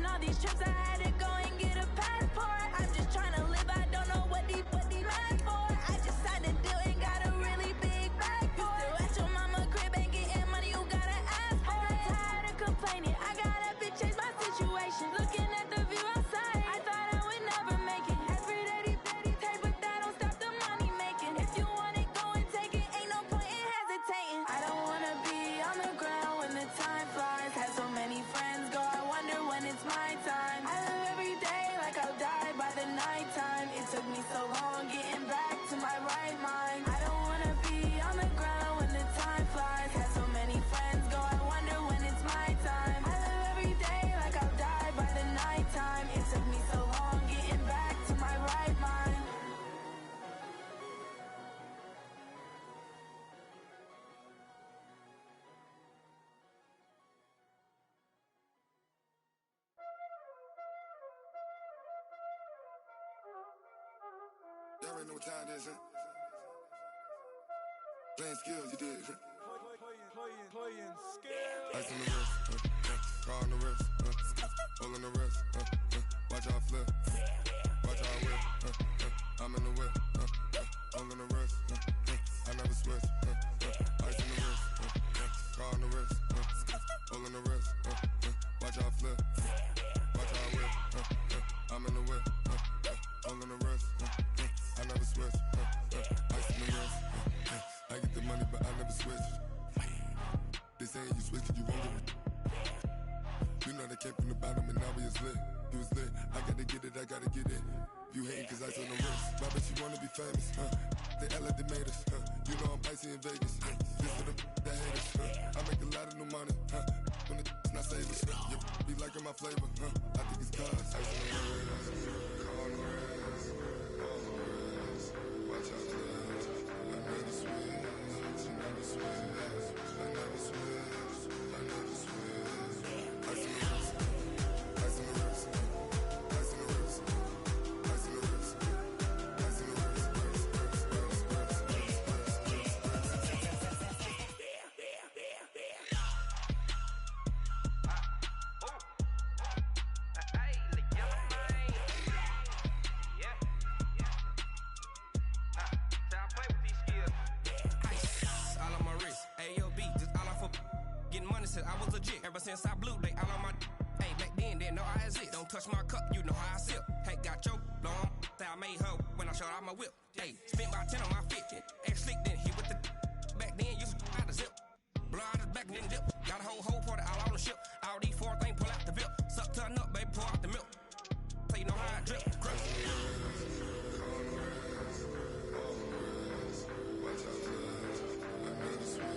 all these trips, I had to go and get a passport. I'm just trying to live, I don't know what these mad for. I just signed a deal and got a really big bag for it. You still at your mama crib and getting money, you gotta ask for it. I got tired of complaining, I got up and changed my situation. Looking at the view outside, I thought I would never make it. Every day they take, but that don't stop the money making. If you want it, go and take it, ain't no point in hesitating. I don't wanna be on the ground when the time flies. Had so many friends go, I wonder when it's my time. I live every day like I'll die by the nighttime. It took me so long getting back to my right mind. I don't wanna be on the ground when the time flies. Had so many friends go, I wonder when it's my time. I live every day like I'll die by the nighttime. It took me so long getting back to my right mind. Y'all already know what time it is, huh? Playing skills, you did, huh? Playing skills. Ice on the wrist, car on the wrist, hole in the wrist, watch how I flip, watch how I whip, I'm in the whip, hole in the wrist, I never switch, ice on the wrist, car on the wrist, hole in the wrist, watch how I flip, watch how I whip, I'm in the whip, hole in the wrist, I never switch, ice on the wrist, I get the money but I never switch. They saying you switch, you won't get it. You know they came from the bottom and now we is lit. You was lit, I gotta get it, I gotta get it. You hating cause I on the wrist. My bitch, you wanna be famous, They Ella they made us, You know I'm icy in Vegas, This for the that hate us, I make a lot of new money, When the not savers, You be liking my flavor, I think it's cause ice on the wrist, on the wrist, on the wrist. Watch out, cuz I never switch, I never switch. I never switch, I never switch. Ice in the wrist, ice in the wrist, ice in the wrist, ice in the wrist, ice in the wrist, I was legit ever since I blew they all on my. Hey, back then didn't know I exist. Don't touch my cup, you know how I sip. Hey, got your blown. I made her when I showed out my whip. Hey, spent about 10 on my fit. Ex slick then hit with the. Back then used to out the zip. Blow out his back and then dip. Got a whole party all on the ship. All these four things pull out the VIP. Suck turn up, baby, pour out the milk. So you know how I drip. Crush. Watch out, cuz I never switch,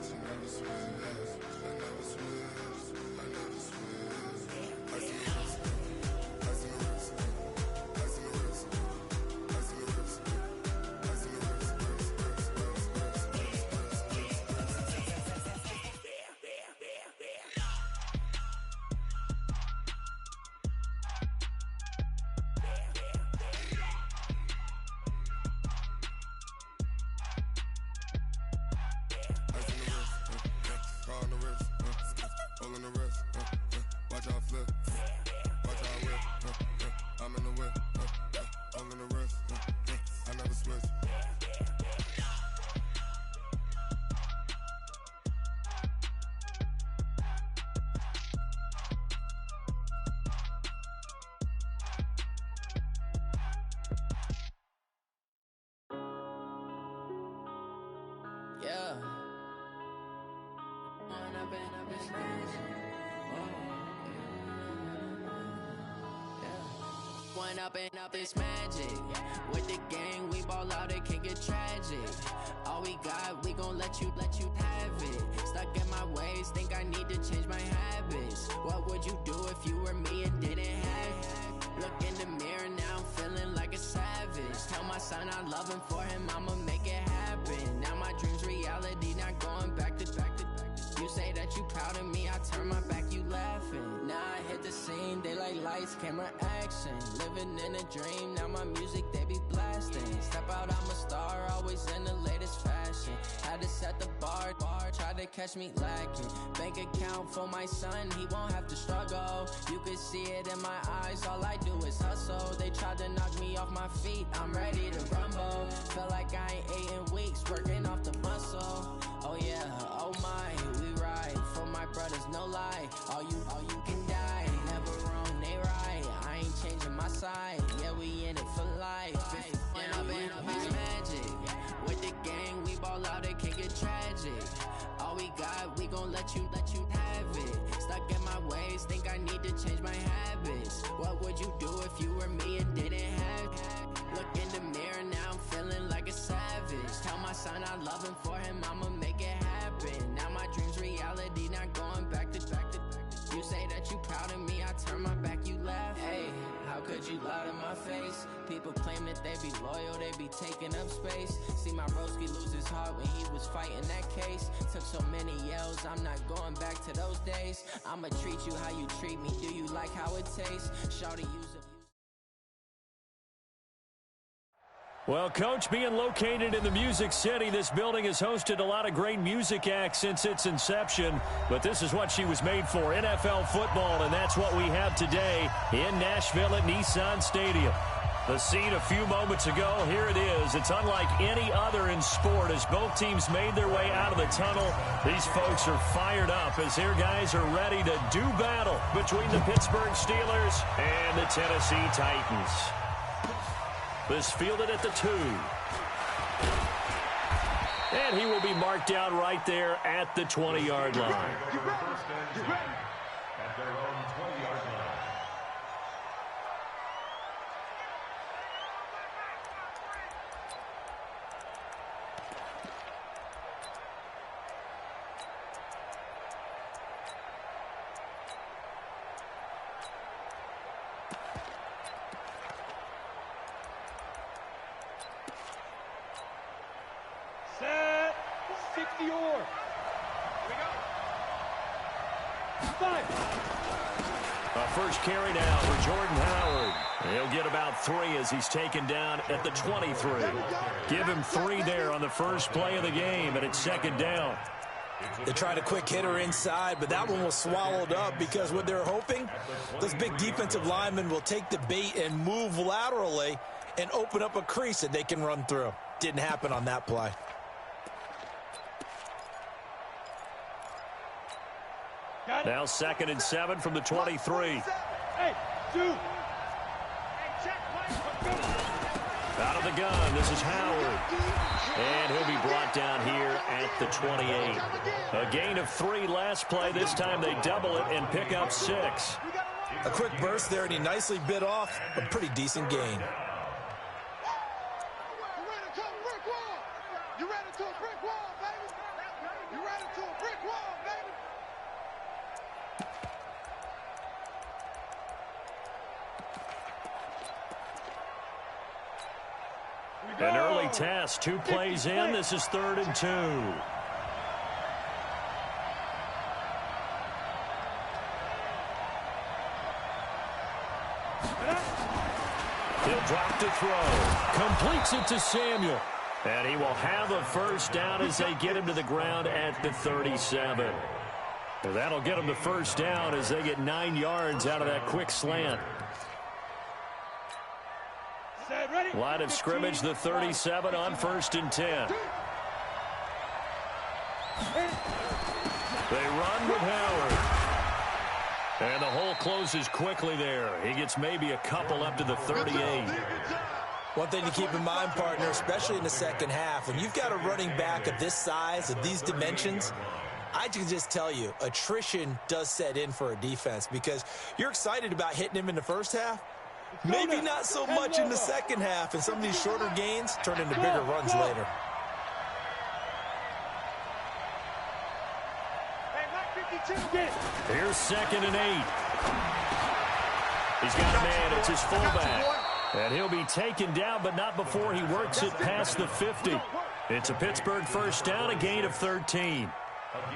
I never switch. I never switch, I never switch. Ice in the wrist, ice in the wrist, ice in the wrist, ice in the wrist, ice in the wrist, hole in the wrist, watch how I flip, watch how I whip, I'm in the whip, hole in the wrist, I never switch. Yeah. One up and up, it's magic. With the gang, we ball out, it can get tragic. All we got, we gon' let you have it. Stuck in my ways, think I need to change my habits. What would you do if you were me and didn't have it? Look in the mirror, now I'm feeling like a savage. Tell my son I love him, for him I'ma make it happen. Now my dream's reality, not going back to. You say that you proud of me, I turn my back, you laughing. Now I hit the scene, they like lights, camera, action. Living in a dream, now my music, they be blasting. Step out, I'm a star, always in the latest fashion. Had to set the bar, try to catch me lacking. Bank account for my son, he won't have to struggle. You could see in my eyes, all I do is hustle. They tried to knock me off my feet, I'm ready to rumble. Feel like I ain't ate in weeks, working off the muscle. Oh yeah, oh my, we ride for my brothers, no lie. All you can die, never wrong, they right. I ain't changing my side, yeah, we in it for life. When up it's magic. With the gang, we ball out, it can get tragic. All we got, we gon' let you have it. Stuck in my ways, think I need to change my habits. What would you do if you were me and didn't have it? Look in the mirror, now I'm feeling like a savage. Tell my son I love him, for him I'ma make it happen. Now my dream's reality, not going back to. You say that you proud of me, I turn my back, you laugh. Hey, how could you lie to my face? People claim that they be loyal, they be taking up space. See my broski lose his heart when he was fighting that case. Took so many yells, I'm not going back to those days. I'ma treat you how you treat me, do you like how it tastes? Shawty use a... Well, Coach, being located in the Music City, this building has hosted a lot of great music acts since its inception. But this is what she was made for, NFL football, and that's what we have today in Nashville at Nissan Stadium. The scene a few moments ago, here it is. It's unlike any other in sport as both teams made their way out of the tunnel. These folks are fired up as their guys are ready to do battle between the Pittsburgh Steelers and the Tennessee Titans. This fielded at the 2. And he will be marked down right there at the 20-yard line. You're ready. At their own 20-yard line. Set. 60 or. Here we go. 5. A first carry now for Jordan Howard. He'll get about 3 as he's taken down at the 23. Give him 3 there on the first play of the game, and it's second down. They tried a quick hitter inside, but that one was swallowed up because what they're hoping, those big defensive linemen will take the bait and move laterally and open up a crease that they can run through. Didn't happen on that play. Now 2nd and 7 from the 23. Hey, 2. Out of the gun, this is Howard. And he'll be brought down here at the 28. A gain of 3 last play. This time they double it and pick up 6. A quick burst there, and he nicely bit off a pretty decent gain. An early test, 2 plays in. This is 3rd and 2. He'll drop to throw. Completes it to Samuel. And he will have a first down as they get him to the ground at the 37. And that'll get him the first down as they get 9 yards out of that quick slant. Line of scrimmage, the 37 on 1st and 10. They run with Howard. And the hole closes quickly there. He gets maybe a couple up to the 38. One thing to keep in mind, partner, especially in the second half, when you've got a running back of this size, of these dimensions, I can just tell you, attrition does set in for a defense because you're excited about hitting him in the first half. Maybe not so much in the second half, and some of these shorter gains turn into bigger runs later. Here's 2nd and 8. He's got a man. It's his fullback. And he'll be taken down, but not before he works it past the 50. It's a Pittsburgh first down, a gain of 13.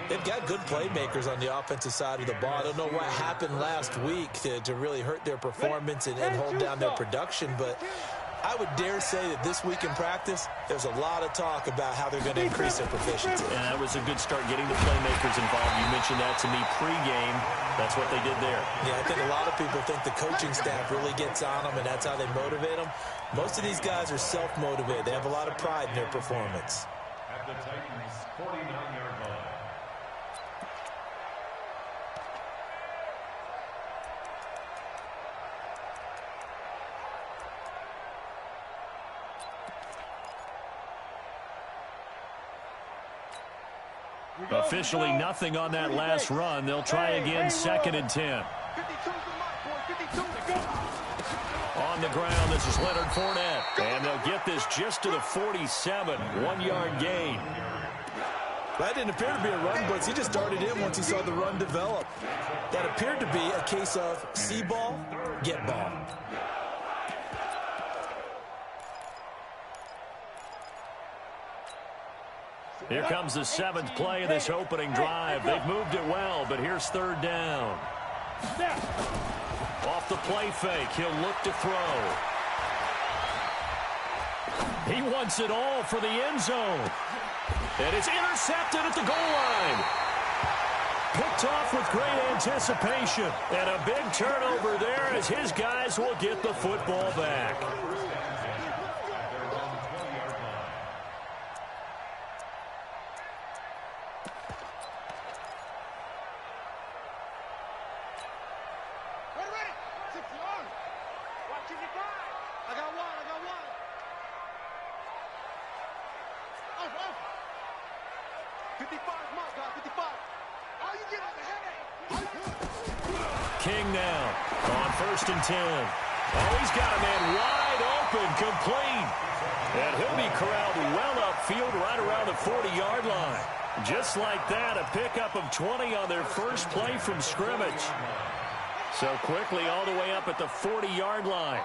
They've got good playmakers on the offensive side of the ball. I don't know what happened last week to really hurt their performance and hold down their production, but I would dare say that this week in practice, there's a lot of talk about how they're going to increase their proficiency. And that was a good start getting the playmakers involved. You mentioned that to me pregame. That's what they did there. Yeah, I think a lot of people think the coaching staff really gets on them, and that's how they motivate them. Most of these guys are self-motivated. They have a lot of pride in their performance. At the Titans' 49-yard line. Officially nothing on that last run. They'll try again, 2nd and 10. On the ground, this is Leonard Fournette. And they'll get this just to the 47, 1-yard gain. That didn't appear to be a run blitz. He just darted in once he saw the run develop. That appeared to be a case of see ball, get ball. Here comes the 7th play of this opening drive. They've moved it well, but here's 3rd down. Off the play fake, he'll look to throw. He wants it all for the end zone. And it's intercepted at the goal line. Picked off with great anticipation. And a big turnover there as his guys will get the football back. King now on 1st and 10. Oh, he's got a man wide open, complete. And he'll be corralled well upfield right around the 40-yard line. Just like that, a pickup of 20 on their first play from scrimmage. So quickly all the way up at the 40-yard line.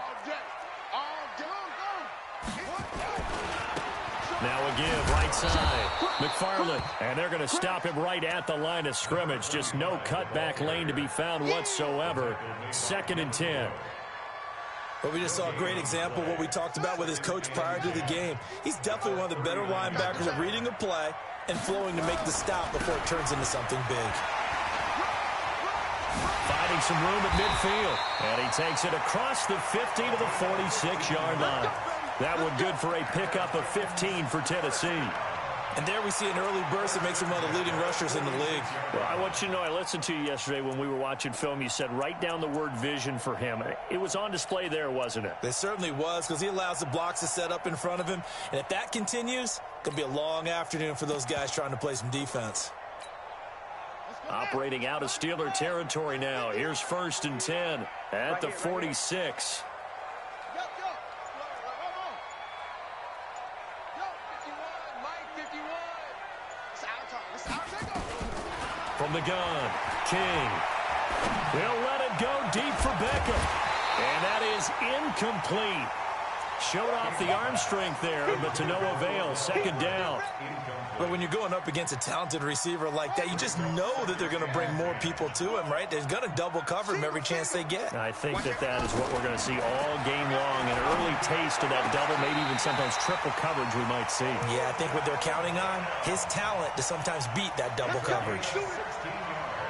Now again, right side, McFarland, and they're going to stop him right at the line of scrimmage. Just no cutback lane to be found whatsoever. 2nd and 10. But we just saw a great example of what we talked about with his coach prior to the game. He's definitely one of the better linebackers at reading a play and flowing to make the stop before it turns into something big. Finding some room at midfield, and he takes it across the 50 to the 46-yard line. That one good for a pickup of 15 for Tennessee. And there we see an early burst that makes him one of the leading rushers in the league. Well, I want you to know, I listened to you yesterday when we were watching film. You said write down the word vision for him. It was on display there, wasn't it? It certainly was, because he allows the blocks to set up in front of him. And if that continues, it's going to be a long afternoon for those guys trying to play some defense. Operating out of Steeler territory now. Here's 1st and 10 at the 46. From the gun, King. They'll let it go deep for Beckham. And that is incomplete. Showed off the arm strength there, but to no avail. 2nd down. But when you're going up against a talented receiver like that, you just know that they're going to bring more people to him, right? They're going to double cover him every chance they get. I think that is what we're going to see all game long. An early taste of that double, maybe even sometimes triple coverage we might see. Yeah, I think what they're counting on, his talent to sometimes beat that double coverage.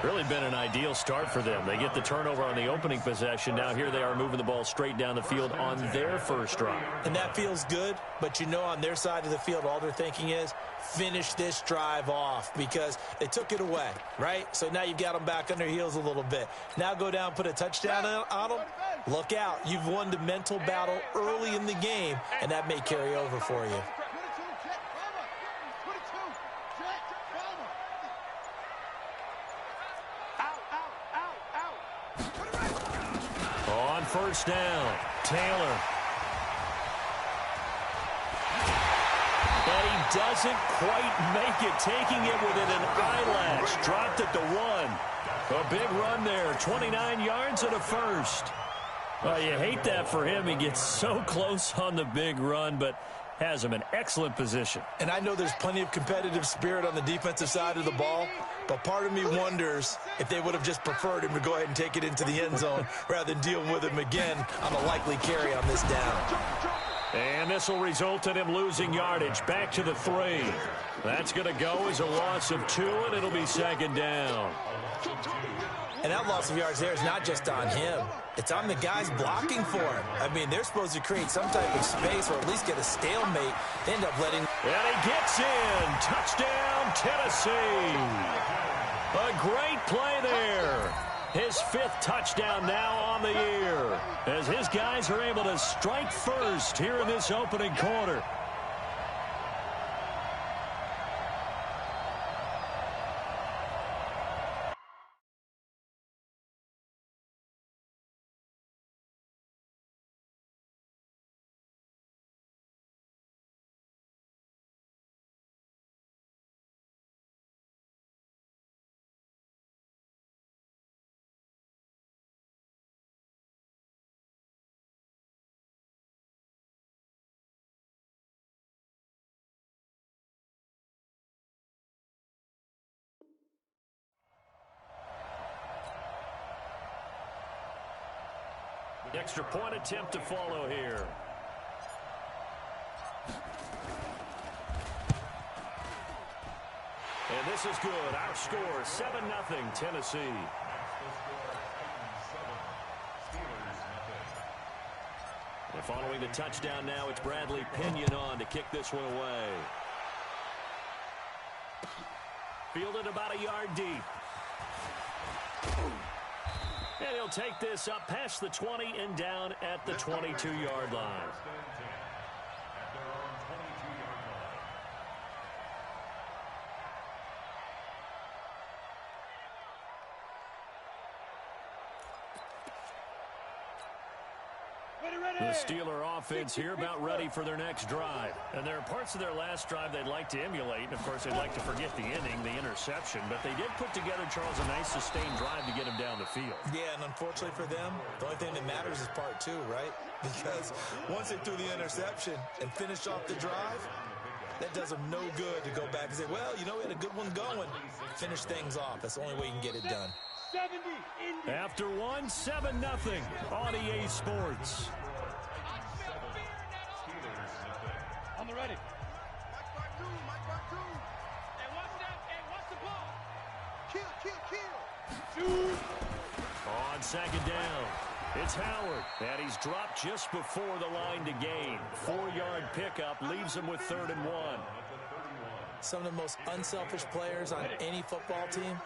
Really been an ideal start for them. They get the turnover on the opening possession. Now here they are moving the ball straight down the field on their first drive. And that feels good, but you know on their side of the field, all they're thinking is finish this drive off because they took it away, right? So now you've got them back on their heels a little bit. Now go down, put a touchdown on them. Look out. You've won the mental battle early in the game, and that may carry over for you. On 1st down, Taylor. And he doesn't quite make it, taking it within an eyelash. Dropped at the 1. A big run there, 29 yards and a first. Well, you hate that for him. He gets so close on the big run, but has him in excellent position. And I know there's plenty of competitive spirit on the defensive side of the ball, but part of me wonders if they would have just preferred him to go ahead and take it into the end zone rather than deal with him again on a likely carry on this down. And this will result in him losing yardage. Back to the 3. That's going to go as a loss of 2, and it'll be second down. And that loss of yards there is not just on him. It's on the guys blocking for him. I mean, they're supposed to create some type of space or at least get a stalemate. They end up letting... And he gets in. Touchdown, Tennessee. A great play there. His 5th touchdown now on the year, as his guys are able to strike first here in this opening quarter. Extra point attempt to follow here. And this is good. Our score, 7-0 Tennessee. And following the touchdown now, it's Bradley Pinion on to kick this one away. Fielded about a yard deep. And he'll take this up past the 20 and down at the 22-yard line. The Steeler offense here about ready for their next drive. And there are parts of their last drive they'd like to emulate. And, of course, they'd like to forget the inning, the interception. But they did put together, Charles, a nice sustained drive to get him down the field. Yeah, and unfortunately for them, the only thing that matters is part 2, right? Because once they threw the interception and finished off the drive, that does them no good to go back and say, well, you know, we had a good one going. Finish things off. That's the only way you can get it done. After 1, 7-0 on EA Sports. On the ready. On second down, it's Howard. And he's dropped just before the line to gain. 4-yard pickup leaves him with 3rd and 1. Some of the most unselfish players on any football team,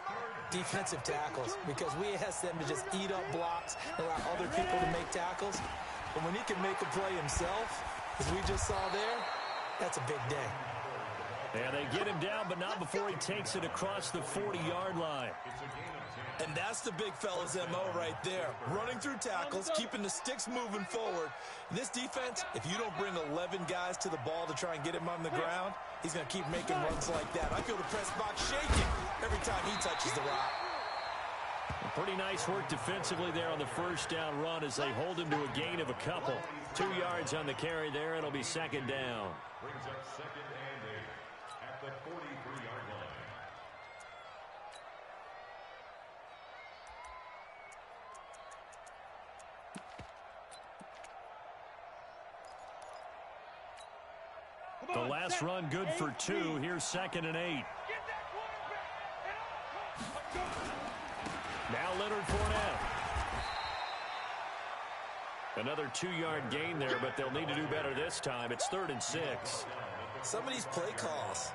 defensive tackles, because we ask them to just eat up blocks and allow other people to make tackles. But when he can make a play himself, as we just saw there, that's a big day. And they get him down, but not before he takes it across the 40-yard line. And that's the big fella's MO right there. Running through tackles, keeping the sticks moving forward. In this defense, if you don't bring 11 guys to the ball to try and get him on the ground, he's going to keep making runs like that. I feel the press box shaking every time he touches the rock. Pretty nice work defensively there on the first down run as they hold him to a gain of a couple. 2 yards on the carry there. It'll be second down. Brings up 2nd and 8 at the 43-yard line. The last run good for 2. Here's 2nd and 8. Now Leonard Fournette. Another 2-yard gain there, but they'll need to do better this time. It's 3rd and 6. Some of these play calls,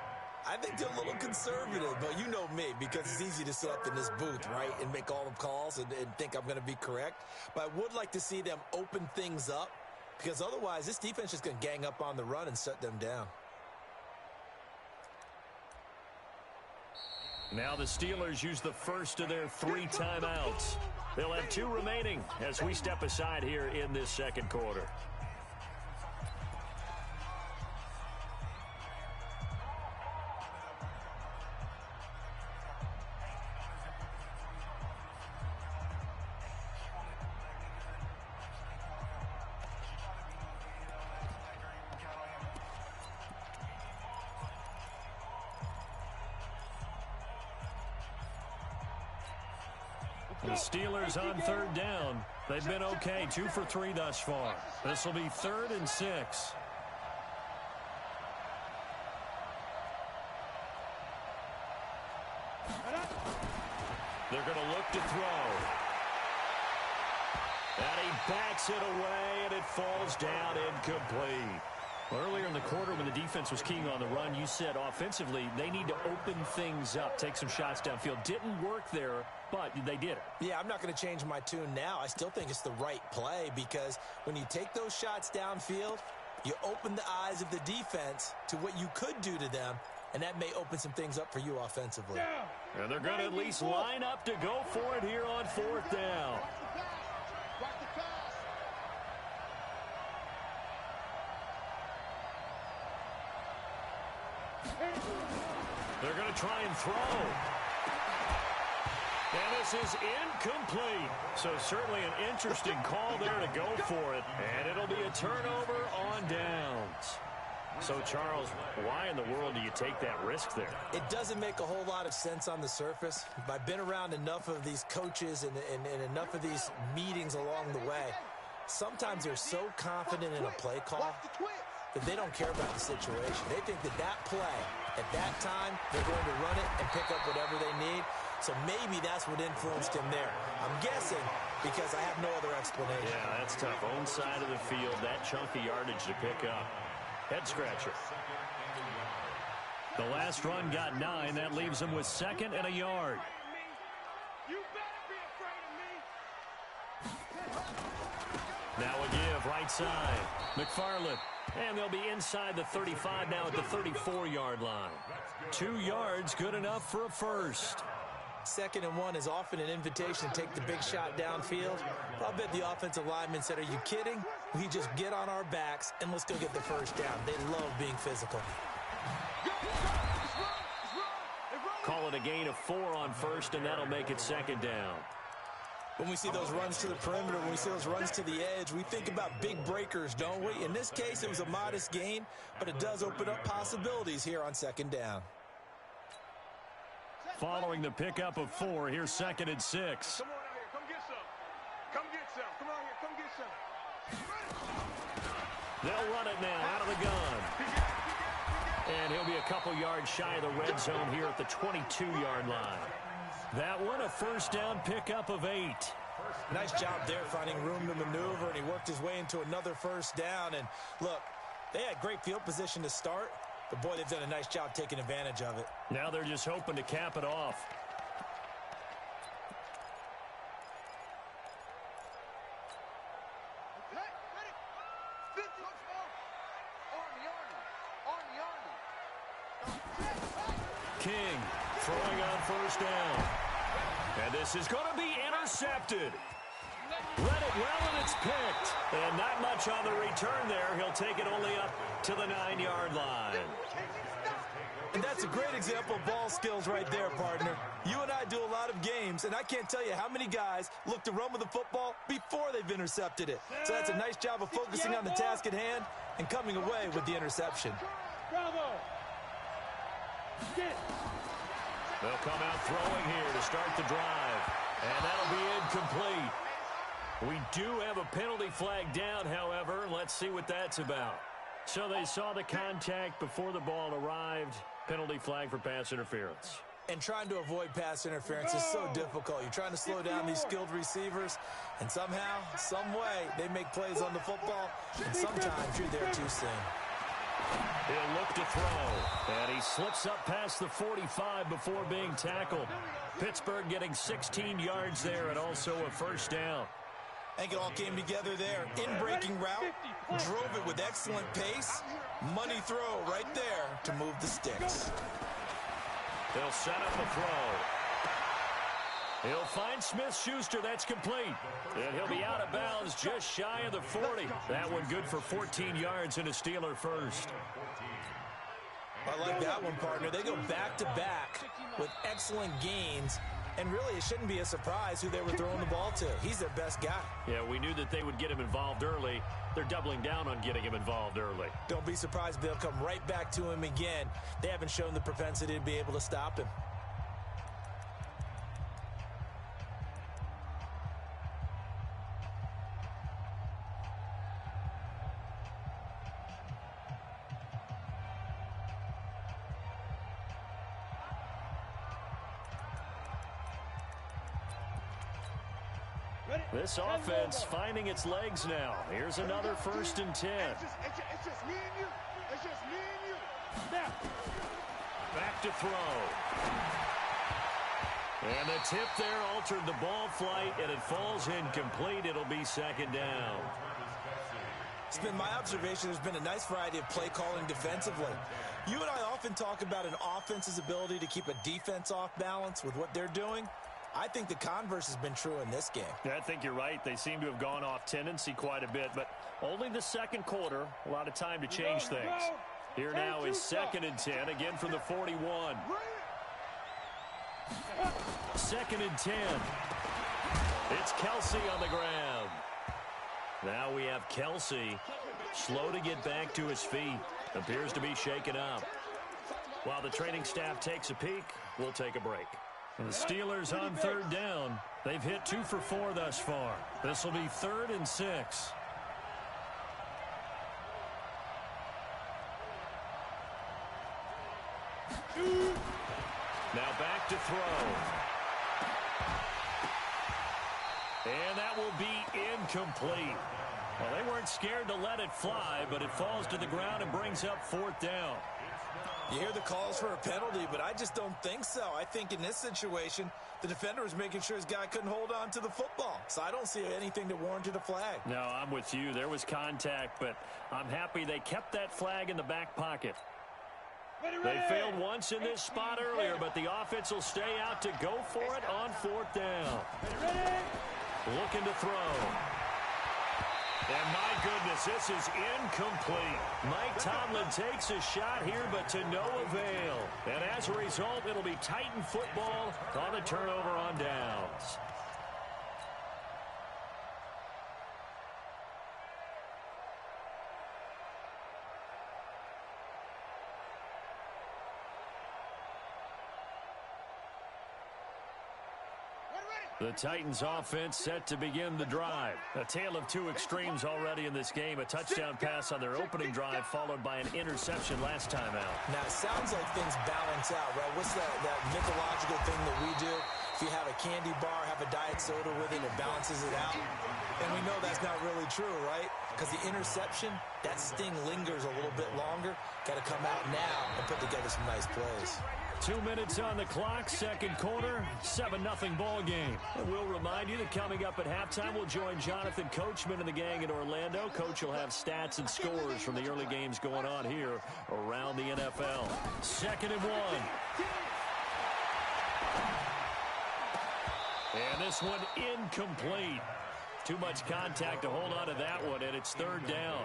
I think they're a little conservative, but you know me, because it's easy to sit up in this booth, right, and make all the calls and think I'm going to be correct. But I would like to see them open things up, because otherwise this defense is going to gang up on the run and shut them down. Now the Steelers use the first of their 3 timeouts. They'll have 2 remaining as we step aside here in this second quarter. The Steelers on third down. They've been okay, 2 for 3 thus far. This will be 3rd and 6. They're going to look to throw. And he backs it away, and it falls down incomplete. Earlier in the quarter when the defense was keying on the run, you said offensively they need to open things up, take some shots downfield. Didn't work there, but they did it. Yeah, I'm not going to change my tune now. I still think it's the right play because when you take those shots downfield, you open the eyes of the defense to what you could do to them, and that may open some things up for you offensively. And they're going to at least line up to go for it here on 4th down. They're going to try and throw. And this is incomplete. So certainly an interesting call there to go for it. And it'll be a turnover on downs. So, Charles, why in the world do you take that risk there? It doesn't make a whole lot of sense on the surface. I've been around enough of these coaches and enough of these meetings along the way. Sometimes they're so confident in a play call that they don't care about the situation. They think that that play, at that time, they're going to run it and pick up whatever they need. So maybe that's what influenced him there. I'm guessing because I have no other explanation. Yeah, that's tough. Own side of the field, that chunky yardage to pick up. Head scratcher. The last run got 9. That leaves him with 2nd and a yard. You better be afraid of me. Now a give, right side. McFarland. And they'll be inside the 35 now at the 34-yard line. 2 yards, good enough for a first. 2nd and 1 is often an invitation to take the big shot downfield. I'll bet the offensive lineman said, are you kidding? We just get on our backs and let's go get the first down. They love being physical. Call it a gain of 4 on first, and that'll make it 2nd down. When we see those runs to the perimeter, when we see those runs to the edge, we think about big breakers, don't we? In this case, it was a modest gain, but it does open up possibilities here on 2nd down. Following the pickup of 4, here's 2nd and 6. Come on out here. Come get some. Come get some. Come on here. Come get some. They'll run it now out of the gun. And he'll be a couple yards shy of the red zone here at the 22-yard line. That one, a first down pickup of 8. Nice job there finding room to maneuver, and he worked his way into another first down. And look, they had great field position to start, but boy, they've done a nice job taking advantage of it. Now they're just hoping to cap it off. King throwing on first down. And this is going to be intercepted. Read it well, and it's picked. And not much on the return there. He'll take it only up to the 9-yard line. And that's a great example of ball skills right there, partner. You and I do a lot of games, and I can't tell you how many guys look to run with the football before they've intercepted it. So that's a nice job of focusing on the task at hand and coming away with the interception. Bravo. They'll come out throwing here to start the drive. And that'll be incomplete. We do have a penalty flag down, however. Let's see what that's about. So they saw the contact before the ball arrived. Penalty flag for pass interference. And trying to avoid pass interference is so difficult. You're trying to slow down these skilled receivers, and somehow, some way, they make plays on the football, and sometimes you're there too soon. He'll look to throw, and he slips up past the 45 before being tackled. Pittsburgh getting 16 yards there and also a first down. I think it all came together there. In-breaking route, drove it with excellent pace. Money throw right there to move the sticks. They'll set up a throw. He'll find Smith-Schuster. That's complete. And he'll be out of bounds just shy of the 40. That one good for 14 yards and a Steeler first. I like that one, partner. They go back-to-back with excellent gains. And really, it shouldn't be a surprise who they were throwing the ball to. He's their best guy. Yeah, we knew that they would get him involved early. They're doubling down on getting him involved early. Don't be surprised if they'll come right back to him again. They haven't shown the propensity to be able to stop him. This offense finding its legs now. Here's another 1st and 10. It's just me and you. It's just me and you. Now. Back to throw. And the tip there altered the ball flight, and it falls incomplete. It'll be 2nd down. It's been my observation there's been a nice variety of play calling defensively. You and I often talk about an offense's ability to keep a defense off balance with what they're doing. I think the converse has been true in this game. Yeah, I think you're right. They seem to have gone off tendency quite a bit, but only the 2nd quarter. A lot of time to change things. Here now is 2nd and 10, again from the 41. 2nd and 10. It's Kelsey on the ground. Now we have Kelsey, slow to get back to his feet. Appears to be shaken up. While the training staff takes a peek, we'll take a break. The Steelers on 3rd down. They've hit 2 for 4 thus far. This will be 3rd and 6. Now back to throw. And that will be incomplete. Well, they weren't scared to let it fly, but it falls to the ground and brings up 4th down. You hear the calls for a penalty, but I just don't think so. I think in this situation, the defender was making sure his guy couldn't hold on to the football. So I don't see anything that warranted a flag. No, I'm with you. There was contact, but I'm happy they kept that flag in the back pocket. They failed once in this spot earlier, but the offense will stay out to go for it on 4th down. Looking to throw. And my goodness, this is incomplete. Mike Tomlin takes a shot here, but to no avail. And as a result, it'll be Titan football on the turnover on downs. The Titans offense set to begin the drive. A tale of 2 extremes already in this game. A touchdown pass on their opening drive followed by an interception last time out. Now, it sounds like things balance out, right? What's that mythological thing that we do? If you have a candy bar, have a diet soda with it, it balances it out. And we know that's not really true, right? Because the interception, that sting lingers a little bit longer. Got to come out now and put together some nice plays. 2 minutes on the clock, 2nd quarter, 7-0 ball game. And we'll remind you that coming up at halftime, we'll join Jonathan Coachman and the gang in Orlando. Coach will have stats and scores from the early games going on here around the NFL. 2nd and 1. And this one incomplete. Too much contact to hold on to that one, and it's 3rd down.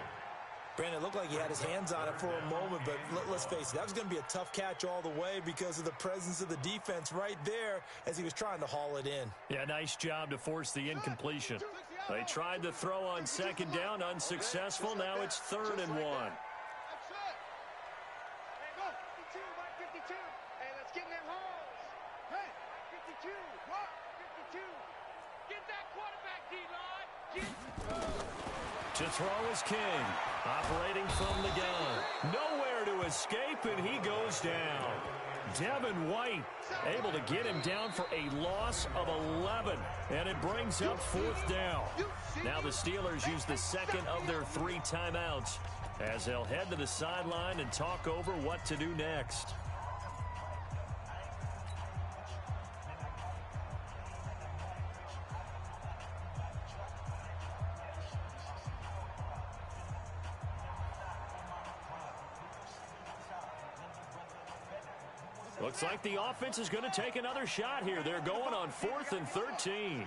Brandon, it looked like he had his hands on it for a moment, but let's face it, that was going to be a tough catch all the way because of the presence of the defense right there as he was trying to haul it in. Yeah, nice job to force the incompletion. They tried to throw on 2nd down, unsuccessful. Now it's 3rd and 1. To throw is King, operating from the gun. Nowhere to escape, and he goes down. Devin White able to get him down for a loss of 11, and it brings up 4th down. Now the Steelers use the 2nd of their 3 timeouts as they'll head to the sideline and talk over what to do next. Looks like the offense is going to take another shot here. They're going on 4th and 13.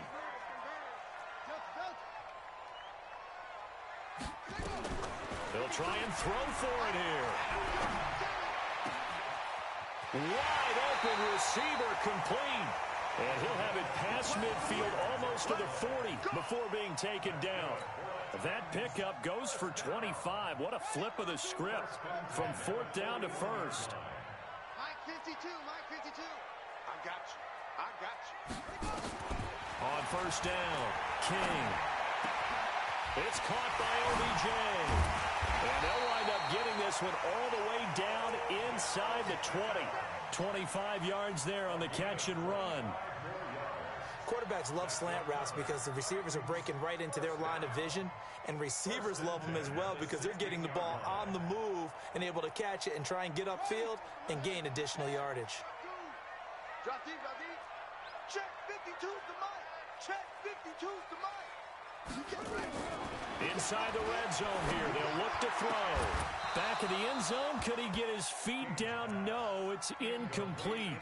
They'll try and throw for it here. Wide open receiver complete. And he'll have it past midfield almost to the 40 before being taken down. That pickup goes for 25. What a flip of the script from 4th down to 1st. Mike 52. I got you. On 1st down, King. It's caught by OBJ. And they'll wind up getting this one all the way down inside the 20. 25 yards there on the catch and run. Quarterbacks love slant routes because the receivers are breaking right into their line of vision, and receivers love them as well because they're getting the ball on the move and able to catch it and try and get upfield and gain additional yardage. Drop deep, drop deep. Check 52's the mic. Check 52's the mic. Inside the red zone here, they'll look to throw. Back of the end zone, could he get his feet down? No, it's incomplete.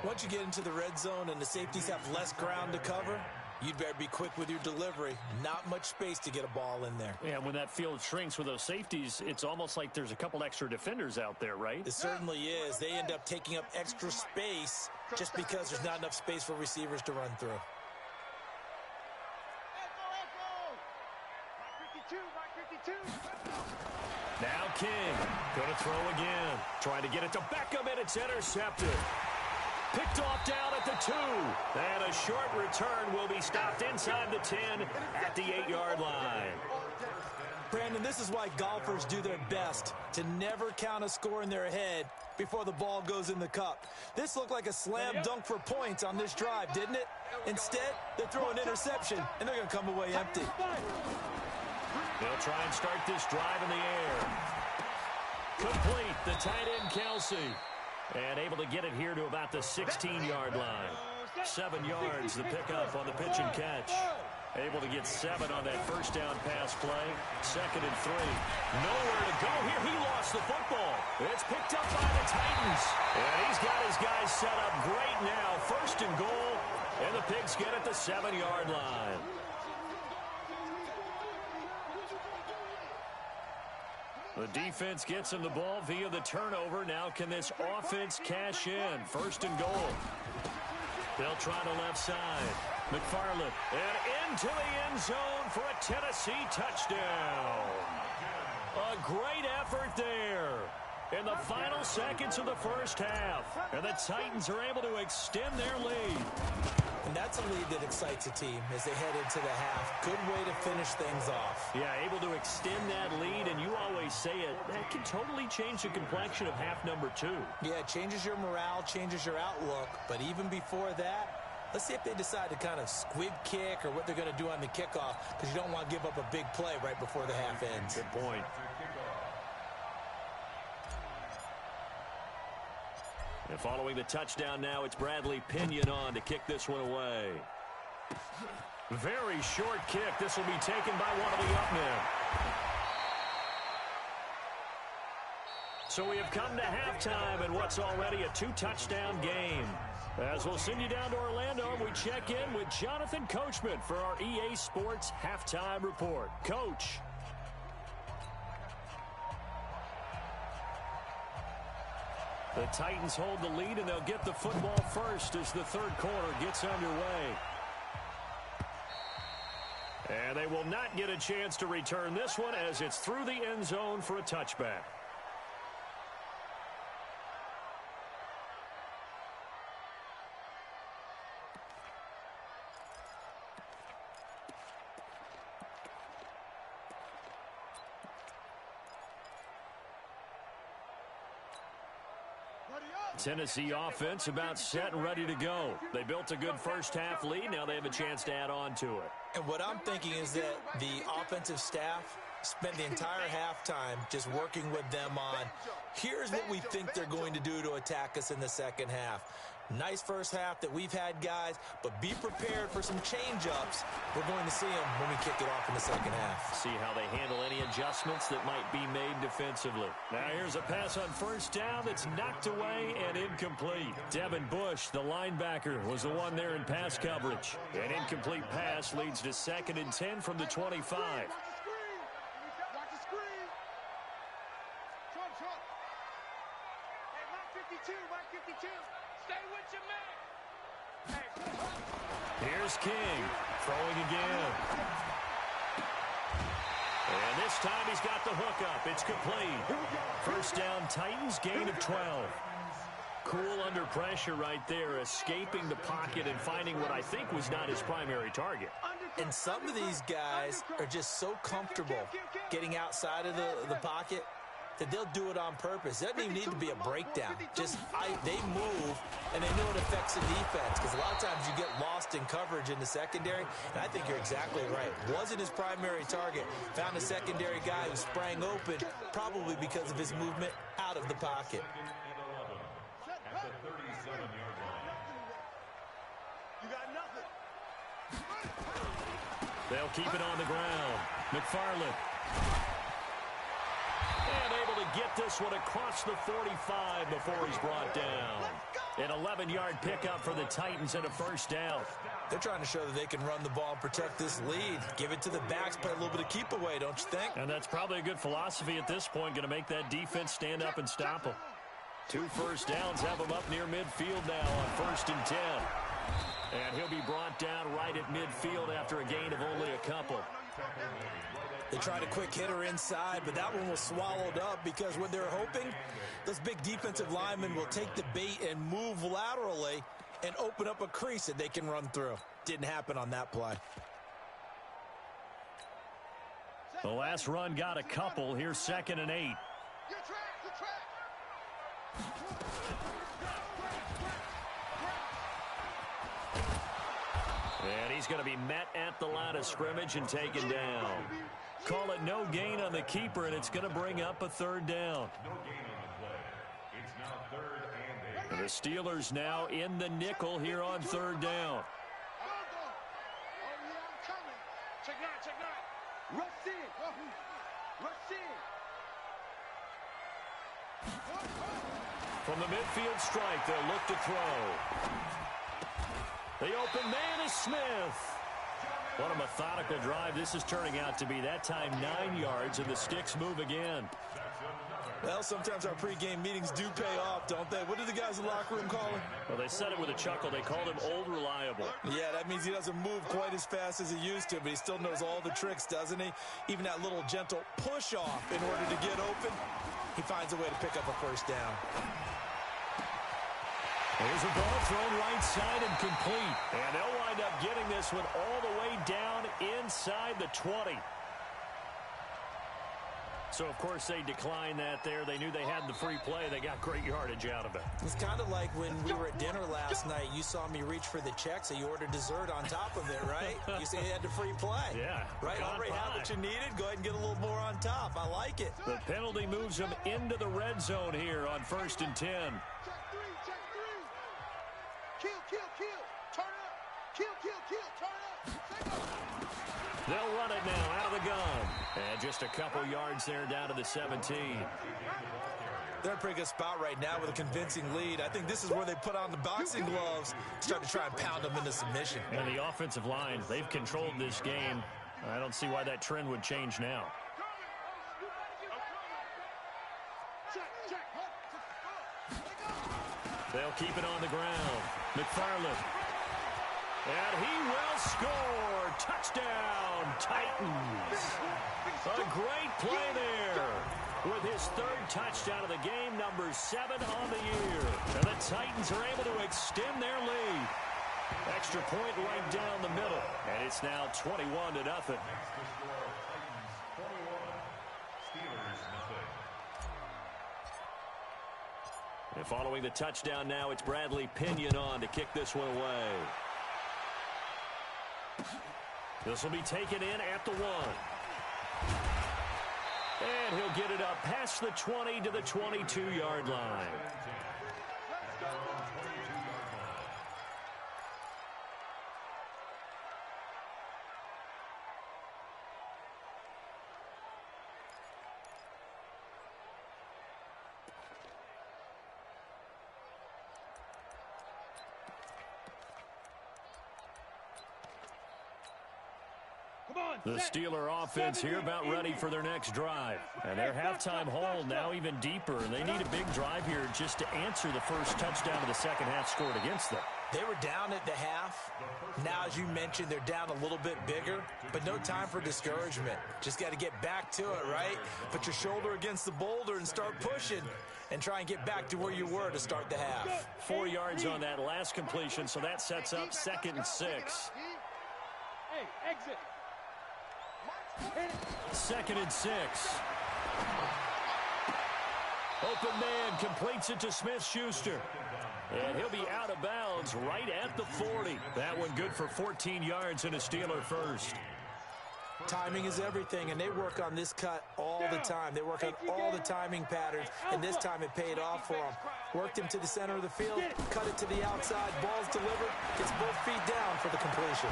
Once you get into the red zone and the safeties have less ground to cover, you'd better be quick with your delivery. Not much space to get a ball in there. Yeah, when that field shrinks with those safeties, it's almost like there's a couple extra defenders out there, right? It certainly is. They end up taking up extra space just because there's not enough space for receivers to run through. Now King, going to throw again. Trying to get it to Beckham, and it's intercepted. Picked off down at the 2. And a short return will be stopped inside the 10 at the 8-yard line. Brandon, this is why golfers do their best to never count a score in their head before the ball goes in the cup. This looked like a slam dunk for points on this drive, didn't it? Instead, they throw an interception, and they're going to come away empty. They'll try and start this drive in the air. Complete, the tight end Kelsey. And able to get it here to about the 16-yard line. 7 yards, the pickup on the pitch and catch. Able to get 7 on that first down pass play. 2nd and 3. Nowhere to go here. He lost the football. It's picked up by the Titans. And he's got his guys set up great now. 1st and goal. And the Pigs get at the 7-yard line. The defense gets him the ball via the turnover. Now can this offense cash in? 1st and goal. They'll try the left side. McFarland, and into the end zone for a Tennessee touchdown. A great effort there in the final seconds of the first half. And the Titans are able to extend their lead. And that's a lead that excites a team as they head into the half. Good way to finish things off. Yeah, able to extend that lead, and you always say it, that can totally change the complexion of half number 2. Yeah, it changes your morale, changes your outlook. But even before that, let's see if they decide to kind of squib kick or what they're going to do on the kickoff, because you don't want to give up a big play right before the half ends. Good point. And following the touchdown now, it's Bradley Pinion on to kick this one away. Very short kick. This will be taken by one of the up men. So we have come to halftime in what's already a 2-touchdown game. As we'll send you down to Orlando, we check in with Jonathan Coachman for our EA Sports Halftime Report. Coach. The Titans hold the lead, and they'll get the football first as the 3rd quarter gets underway. And they will not get a chance to return this one as it's through the end zone for a touchback. Tennessee offense about set and ready to go. They built a good first half lead. Now they have a chance to add on to it. And what I'm thinking is that the offensive staff spent the entire halftime just working with them on, here's what we think they're going to do to attack us in the second half. Nice first half that we've had, guys, but be prepared for some change-ups. We're going to see them when we kick it off in the second half. See how they handle any adjustments that might be made defensively. Now here's a pass on first down that's knocked away and incomplete. Devin Bush, the linebacker, was the one there in pass coverage. An incomplete pass leads to 2nd and 10 from the 25. Here's King, throwing again. And this time he's got the hookup. It's complete. First down, Titans, gain of 12. Cool under pressure right there, escaping the pocket and finding what I think was not his primary target. And some of these guys are just so comfortable getting outside of the pocket that they'll do it on purpose. It doesn't even need to be a breakdown. Just they move, and they know it affects the defense because a lot of times you get lost in coverage in the secondary, and I think you're exactly right. Wasn't his primary target. Found a secondary guy who sprang open, probably because of his movement out of the pocket. You got nothing. They'll keep it on the ground. McFarland. And able to get this one across the 45 before he's brought down. An 11-yard pickup for the Titans and a first down. They're trying to show that they can run the ball and protect this lead. Give it to the backs, play a little bit of keep away, don't you think? And that's probably a good philosophy at this point, going to make that defense stand up and stop them. 2 first downs have him up near midfield now on 1st and 10. And he'll be brought down right at midfield after a gain of only a couple. They tried a quick hitter inside, but that one was swallowed up because what they're hoping, those big defensive linemen will take the bait and move laterally and open up a crease that they can run through. Didn't happen on that play. The last run got a couple. Here's 2nd and 8. Your track, your track. And he's going to be met at the line of scrimmage and taken down. Call it no gain on the keeper, and it's going to bring up a 3rd down. And the Steelers now in the nickel here on 3rd down. Check nine. Rush in. Rush in. From the midfield strike, they'll look to throw. The open man is Smith. What a methodical drive this is turning out to be. That time 9 yards, and the sticks move again. Well, sometimes our pregame meetings do pay off, don't they? What did the guys in the locker room call him? Well, they said it with a chuckle. They called him Old Reliable. Yeah, that means he doesn't move quite as fast as he used to, but he still knows all the tricks, doesn't he? Even that little gentle push-off in order to get open, he finds a way to pick up a first down. Here's a ball thrown right side and complete. And they'll wind up getting this one all the way down inside the 20. So, of course, they declined that there. They knew they had the free play. They got great yardage out of it. It's kind of like when we were at dinner last night. You saw me reach for the check, so you ordered dessert on top of it, right? You say you had the free play. Yeah. Right? Already had what you needed. Go ahead and get a little more on top. I like it. The penalty moves them into the red zone here on 1st and 10. Check 3. Kill. Turn up. Kill. Turn up. They'll run it now out of the gun. And just a couple yards there down to the 17. They're in a pretty good spot right now with a convincing lead. I think this is where they put on the boxing gloves, start to try and pound them into submission. And the offensive line, they've controlled this game. I don't see why that trend would change now. They'll keep it on the ground. McFarland. And he will score. Touchdown, Titans. A great play there. With his 3rd touchdown of the game, number 7 on the year. And the Titans are able to extend their lead. Extra point right down the middle. And it's now 21-0. And following the touchdown now, it's Bradley Pinion on to kick this one away. This will be taken in at the 1. And he'll get it up past the 20 to the 22-yard line. The Steeler offense here about ready for their next drive. And their halftime hole now even deeper. And they need a big drive here just to answer the first touchdown of the second half scored against them. They were down at the half. Now, as you mentioned, they're down a little bit bigger, but no time for discouragement. Just got to get back to it, right? Put your shoulder against the boulder and start pushing and try and get back to where you were to start the half. 4 yards on that last completion, so that sets up 2nd and 6. Hey, exit. 2nd and 6. Open man completes it to Smith-Schuster. And he'll be out of bounds right at the 40. That one good for 14 yards and a Steeler first. Timing is everything, and they work on this cut all the time. They work on all the timing patterns, and this time it paid off for them. Worked him to the center of the field, cut it to the outside, ball's delivered, gets both feet down for the completion.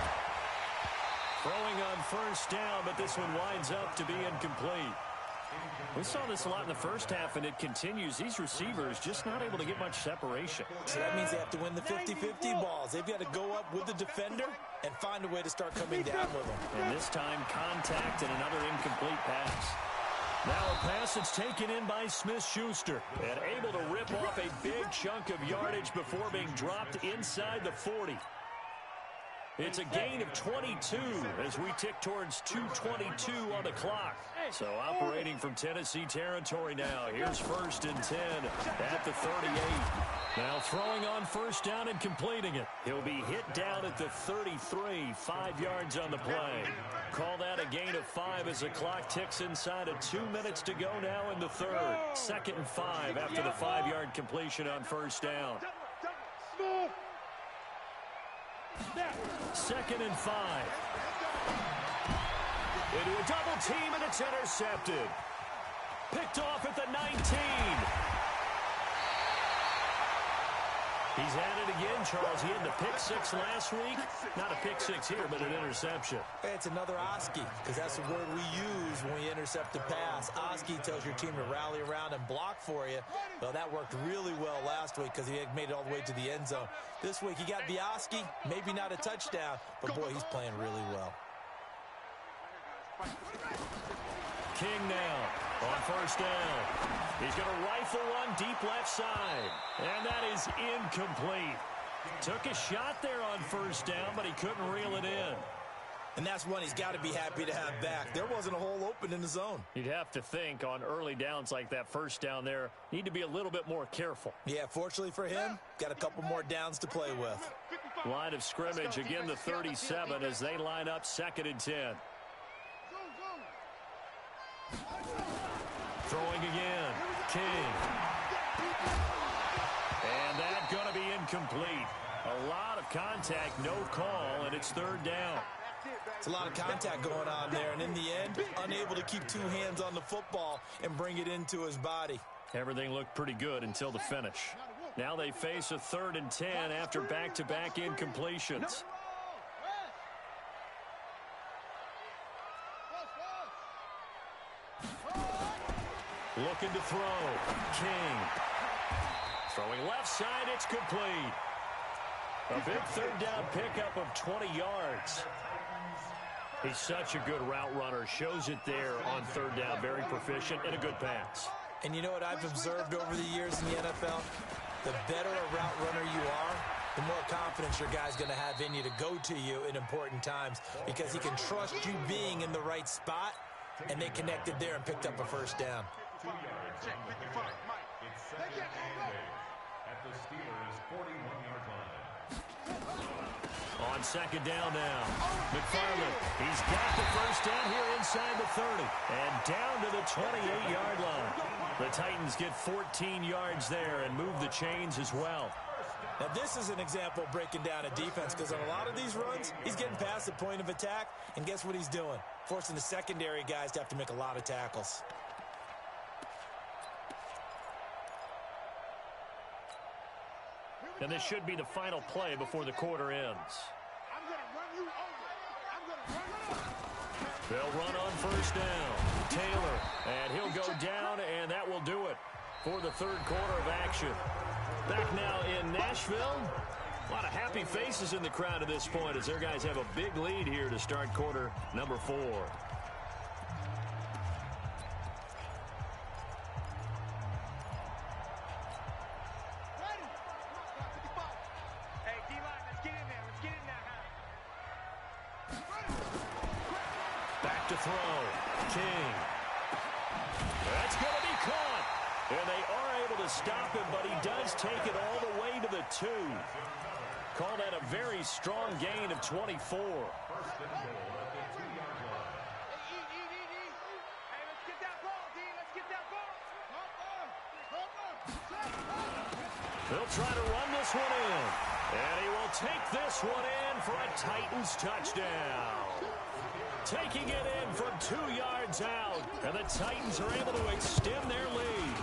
Throwing on first down, but this one winds up to be incomplete. We saw this a lot in the first half, and it continues. These receivers just not able to get much separation. So that means they have to win the 50-50 balls. They've got to go up with the defender and find a way to start coming down with them. And this time, contact and another incomplete pass. Now a pass that's taken in by Smith-Schuster and able to rip off a big chunk of yardage before being dropped inside the 40. It's a gain of 22 as we tick towards 2:22 on the clock. So operating from Tennessee territory now. Here's 1st and 10 at the 38. Now throwing on first down and completing it. He'll be hit down at the 33, 5 yards on the play. Call that a gain of 5 as the clock ticks inside of 2 minutes to go now in the third. 2nd and 5 after the 5-yard completion on first down. 2nd and 5. Into a double team, and it's intercepted. Picked off at the 19. He's at it again, Charles. He had the pick 6 last week. Not a pick 6 here, but an interception. It's another Oski, because that's the word we use when we intercept a pass. Oski tells your team to rally around and block for you. Well, that worked really well last week because he had made it all the way to the end zone. This week, he got the Oski, maybe not a touchdown, but boy, he's playing really well. King now on first down. He's going to rifle one deep left side. And that is incomplete. Took a shot there on first down, but he couldn't reel it in. And that's one he's got to be happy to have back. There wasn't a hole open in the zone. You'd have to think on early downs like that first down there, need to be a little bit more careful. Yeah, fortunately for him, got a couple more downs to play with. Line of scrimmage, again the 37 as they line up 2nd and 10. Throwing again, King. And that's going to be incomplete. A lot of contact, no call, and it's 3rd down. It's a lot of contact going on there, and in the end, unable to keep 2 hands on the football and bring it into his body. Everything looked pretty good until the finish. Now they face a 3rd and 10 after back-to-back incompletions. Looking to throw. King. Throwing left side, it's complete. A big 3rd down pickup of 20 yards. He's such a good route runner. Shows it there on 3rd down. Very proficient and a good pass. And you know what I've observed over the years in the NFL? The better a route runner you are, the more confidence your guy's going to have in you to go to you in important times because he can trust you being in the right spot, and they connected there and picked up a first down. Check 55, Mike. It's 2nd and 8 at the Steelers' 41-yard line. On 2nd down now, McFarland. He's got the first down here inside the 30 and down to the 28-yard line. The Titans get 14 yards there and move the chains as well. Now, this is an example of breaking down a defense because on a lot of these runs, he's getting past the point of attack, and guess what he's doing? Forcing the secondary guys to have to make a lot of tackles. And this should be the final play before the quarter ends. I'm going to run you over. I'm going to run you over. They'll run on first down. Taylor, and he'll go down, and that will do it for the 3rd quarter of action. Back now in Nashville. A lot of happy faces in the crowd at this point as their guys have a big lead here to start quarter number 4. Back to throw. King. That's going to be caught. And they are able to stop him, but he does take it all the way to the 2. Call that a very strong gain of 24. First and goal at the 2-yard line. Hey, let's get that ball, D. Let's get that ball. They'll try to run this one in. And he will take this one in for a Titans touchdown. Taking it in from 2 yards out. And the Titans are able to extend their lead.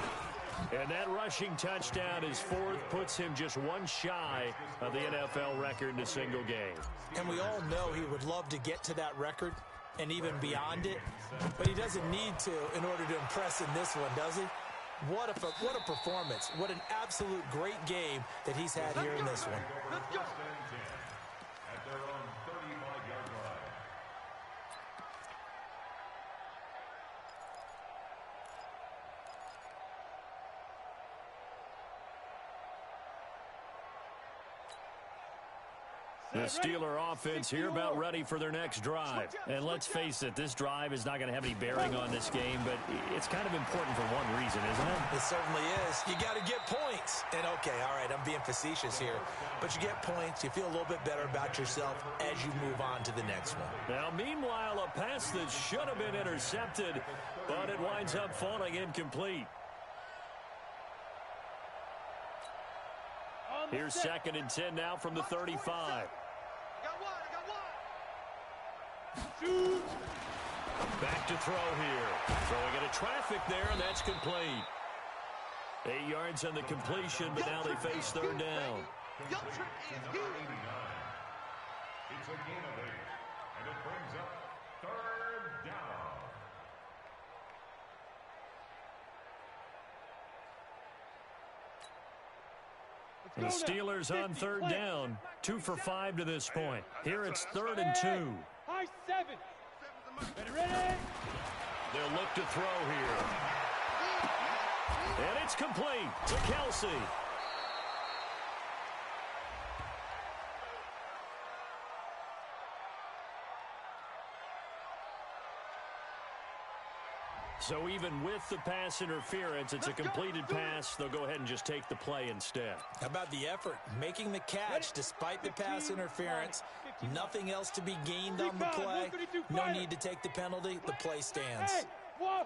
And that rushing touchdown, his fourth, puts him just one shy of the NFL record in a single game. And we all know he would love to get to that record and even beyond it. But he doesn't need to in order to impress in this one, does he? What a performance. What an absolute great game that he's had here in this one. Let's go. At their own 35-yard line. The Steeler offense here about ready for their next drive. And let's face it, this drive is not going to have any bearing on this game, but it's kind of important for one reason, isn't it? It certainly is. You got to get points. And okay, all right, I'm being facetious here. But you get points, you feel a little bit better about yourself as you move on to the next one. Now, meanwhile, a pass that should have been intercepted, but it winds up falling incomplete. Here's 2nd and 10 now from the 35. Shoot! Back to throw here. Throwing into traffic there, and that's complete. 8 yards on the completion, but now they face 3rd down. It's a gain of 8, and it brings up 3rd down. The Steelers on 3rd down, 2 for 5 to this point. Here it's 3rd and 2. High 7. Ready? They'll look to throw here. And it's complete to Kelsey. So even with the pass interference, it's a completed pass. They'll go ahead and just take the play instead. How about the effort? Making the catch despite the pass interference. Nothing else to be gained on the play. No need to take the penalty. The play stands. They'll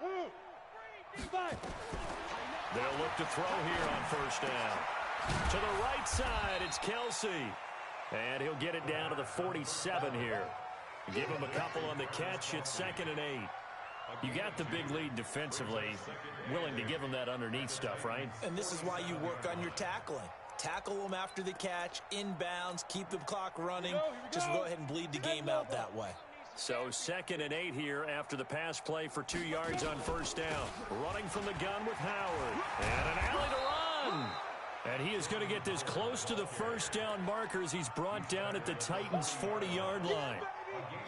look to throw here on 1st down. To the right side, it's Kelsey. And he'll get it down to the 47 here. Give him a couple on the catch. It's 2nd and 8. You got the big lead defensively, willing to give them that underneath stuff, right? And this is why you work on your tackling. Tackle them after the catch, inbounds, keep the clock running. Just go ahead and bleed the game out that way. So 2nd and 8 here after the pass play for 2 yards on 1st down. Running from the gun with Howard. And an alley to run. And he is going to get this close to the 1st down markers. He's brought down at the Titans' 40-yard line.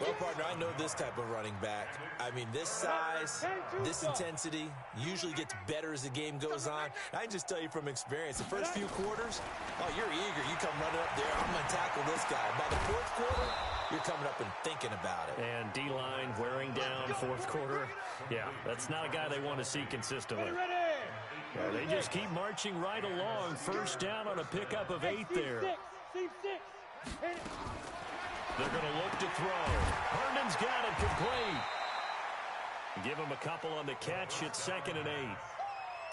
Well, partner, I know this type of running back. I mean, this size, this intensity usually gets better as the game goes on. I can just tell you from experience, the first few quarters, oh, you're eager. You come running up there, I'm going to tackle this guy. By the 4th quarter, you're coming up and thinking about it. And D-line wearing down 4th quarter. Yeah, that's not a guy they want to see consistently. Well, they just keep marching right along. 1st down on a pickup of 8 there. They're going to look to throw. Herndon's got it complete. Give him a couple on the catch. It's 2nd and 8.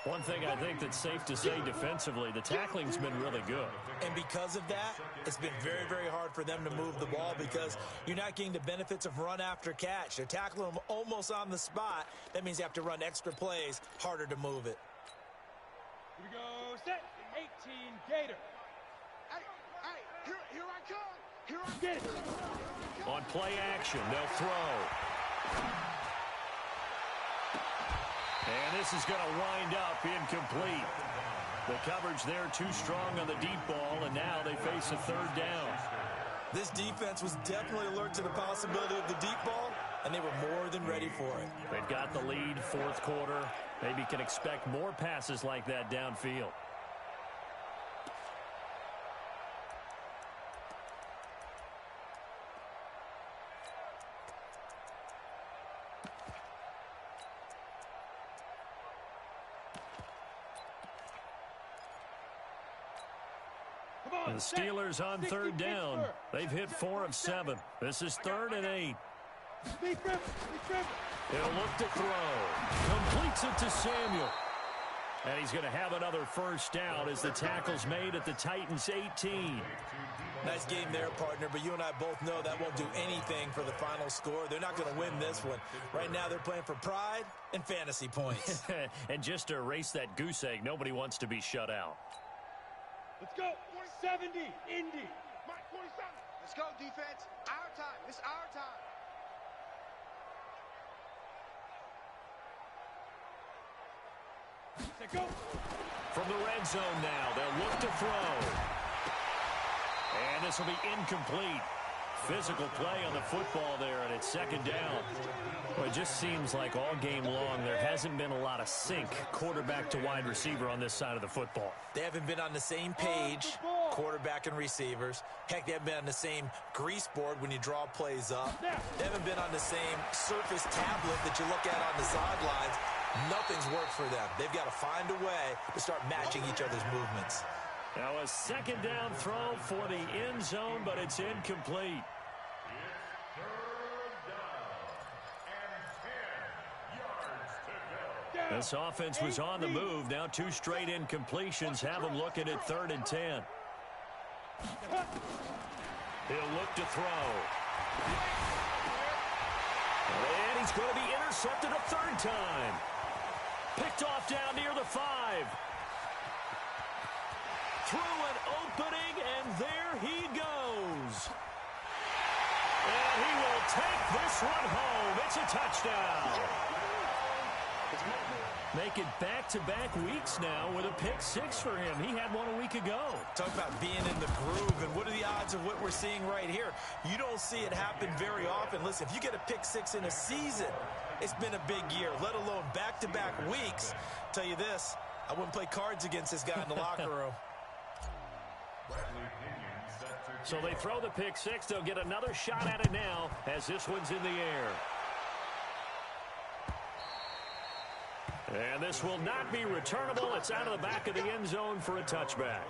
One thing I think that's safe to say defensively, the tackling's been really good. And because of that, it's been very, very hard for them to move the ball because you're not getting the benefits of run after catch. They're tackling them almost on the spot. That means you have to run extra plays, harder to move it. Here we go, set, 18, Gator. Hey, here I come. Here I Get it. On play action, they'll throw. And this is going to wind up incomplete. The coverage there too strong on the deep ball, and now they face a 3rd down. This defense was definitely alert to the possibility of the deep ball, and they were more than ready for it. They've got the lead, 4th quarter. Maybe can expect more passes like that downfield. The Steelers on 3rd down. They've hit 4 of 7. This is 3rd and 8. He'll look to throw. Completes it to Samuel. And he's going to have another first down as the tackle's made at the Titans' 18. Nice game there, partner, but you and I both know that won't do anything for the final score. They're not going to win this one. Right now they're playing for pride and fantasy points. And just to erase that goose egg, nobody wants to be shut out. Let's go. 70, Indy. Mike, 47. Let's go, defense. Our time. It's our time. Let's go. From the red zone now, they'll look to throw. And this will be incomplete. Physical play on the football there, and it's second down. Well, it just seems like all game long there hasn't been a lot of sync quarterback to wide receiver on this side of the football. They haven't been on the same page, quarterback and receivers. Heck, they haven't been on the same grease board when you draw plays up. They haven't been on the same surface tablet that you look at on the sidelines. Nothing's worked for them. They've got to find a way to start matching each other's movements. Now a second down throw for the end zone, but it's incomplete. This offense was on the move. Now two straight incompletions have them looking at 3rd and 10. He'll look to throw. And he's going to be intercepted a third time. Picked off down near the 5. Through an opening, and there he goes. And he will take this one home. It's a touchdown. Make it back-to-back weeks now with a pick 6 for him. He had one a week ago. Talk about being in the groove, and what are the odds of what we're seeing right here? You don't see it happen very often. Listen, if you get a pick 6 in a season, it's been a big year, let alone back-to-back weeks. Tell you this, I wouldn't play cards against this guy in the locker room. So they throw the pick 6. They'll get another shot at it now as this one's in the air. And this will not be returnable. It's out of the back of the end zone for a touchback.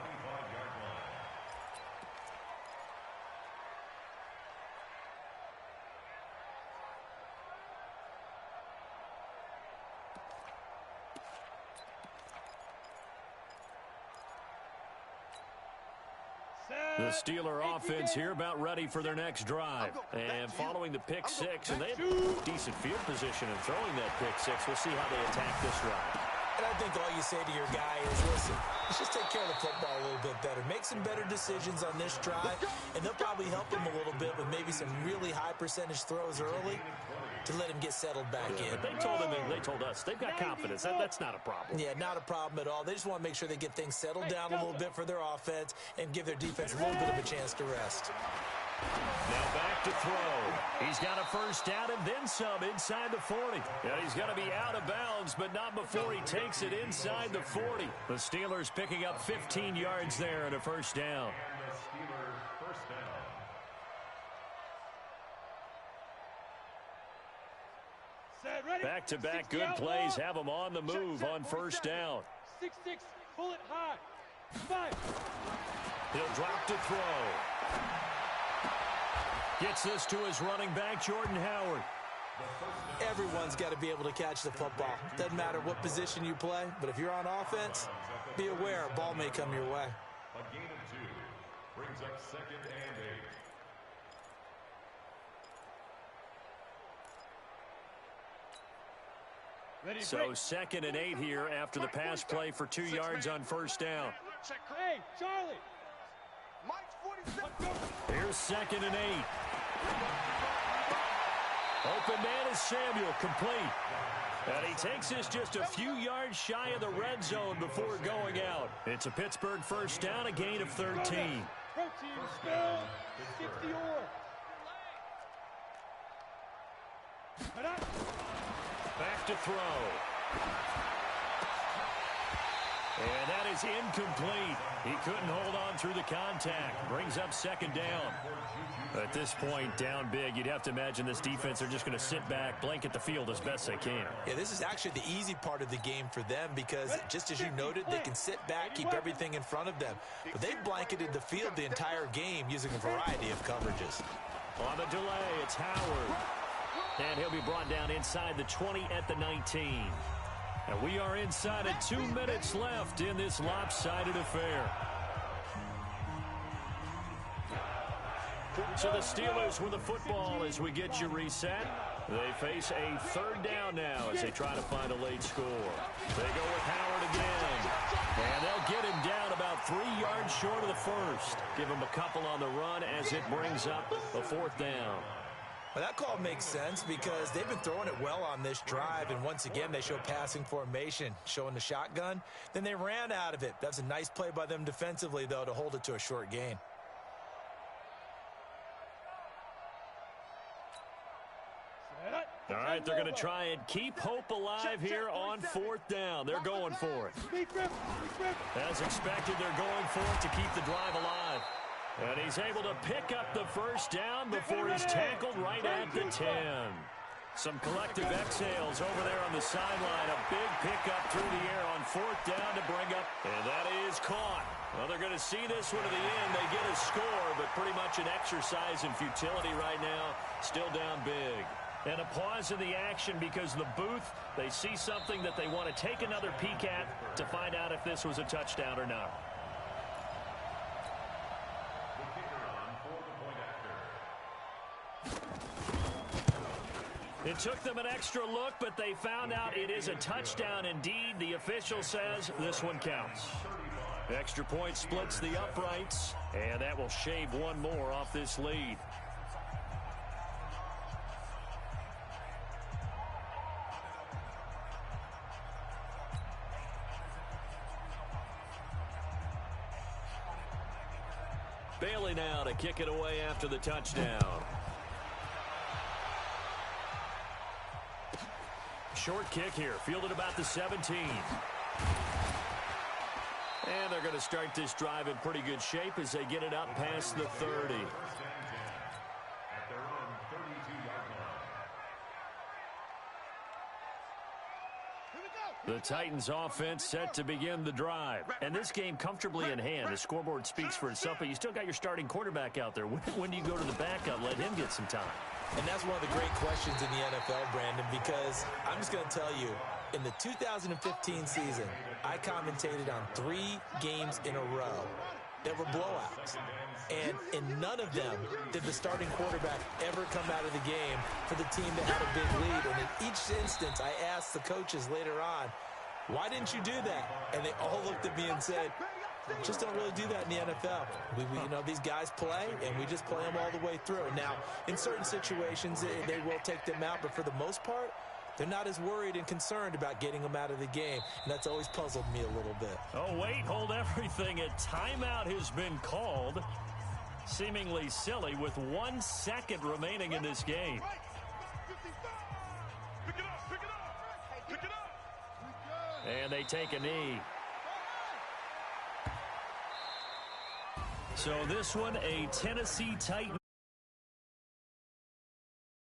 The Steeler offense here about ready for their next drive. And following the pick 6, and they have decent field position in throwing that pick 6. We'll see how they attack this drive. And I think all you say to your guy is, listen, let's just take care of the football a little bit better. Make some better decisions on this drive, and they'll probably help him a little bit with maybe some really high percentage throws early to let him get settled back in. But they told us they've got confidence. That's not a problem. Yeah, not a problem at all. They just want to make sure they get things settled down a little bit for their offense and give their defense a little bit of a chance to rest. Now back to throw. He's got a first down and then some inside the 40. Yeah, he's going to be out of bounds, but not before he takes it inside the 40. The Steelers picking up 15 yards there and a first down. Back-to-back good plays have them on the move on first down. 6-6, pull it high. 5. He'll drop to throw. Gets this to his running back, Jordan Howard. Everyone's got to be able to catch the football. Doesn't matter what position you play, but if you're on offense, be aware a ball may come your way. A gain of 2 brings up 2nd and 8. So 2nd and 8 here after the pass play for 2 yards on first down. Hey, Charlie. Here's 2nd and 8. Open man is Samuel, complete. And he takes this just a few yards shy of the red zone before going out. It's a Pittsburgh first down, a gain of 13. Protein spill, 60 or. Back to throw. And that is incomplete. He couldn't hold on through the contact. Brings up 2nd down. At this point, down big, you'd have to imagine this defense are just going to sit back, blanket the field as best they can. Yeah, this is actually the easy part of the game for them because, just as you noted, they can sit back, keep everything in front of them. But they've blanketed the field the entire game using a variety of coverages. On the delay, it's Howard. And he'll be brought down inside the 20 at the 19. And we are inside of 2 minutes left in this lopsided affair. So the Steelers with the football as we get you reset. They face a third down now as they try to find a late score. They go with Howard again. And they'll get him down about 3 yards short of the first. Give him a couple on the run as it brings up a fourth down. Well, that call makes sense because they've been throwing it well on this drive, and once again they show passing formation, showing the shotgun. Then they ran out of it. That's a nice play by them defensively, though, to hold it to a short gain. All right, they're going to try and keep hope alive here on fourth down. They're going for it. As expected, they're going for it to keep the drive alive. And he's able to pick up the first down before he's tackled right at the 10. Some collective exhales over there on the sideline. A big pickup through the air on fourth down to bring up. And that is caught. Well, they're going to see this one to the end. They get a score, but pretty much an exercise in futility right now. Still down big. And a pause in the action because the booth, they see something that they want to take another peek at to find out if this was a touchdown or not. It took them an extra look, but they found out it is a touchdown indeed. The official says this one counts. Extra point splits the uprights, and that will shave one more off this lead. Bailey now to kick it away after the touchdown. Short kick here, fielded about the 17. And they're going to start this drive in pretty good shape as they get it up past the 30. The Titans offense set to begin the drive. And this game comfortably in hand. The scoreboard speaks for itself, but you still got your starting quarterback out there. When do you go to the backup? Let him get some time. And that's one of the great questions in the NFL, Brandon, because I'm just going to tell you, in the 2015 season, I commentated on 3 games in a row that were blowouts. And in none of them did the starting quarterback ever come out of the game for the team that had a big lead. And in each instance, I asked the coaches later on, why didn't you do that? And they all looked at me and said, just don't really do that in the NFL. You know, these guys play, and we just play them all the way through. Now, in certain situations, they will take them out, but for the most part, they're not as worried and concerned about getting them out of the game, and that's always puzzled me a little bit. Oh, wait, hold everything. A timeout has been called. Seemingly silly with 1 second remaining in this game. And they take a knee. So this one, a Tennessee Titan.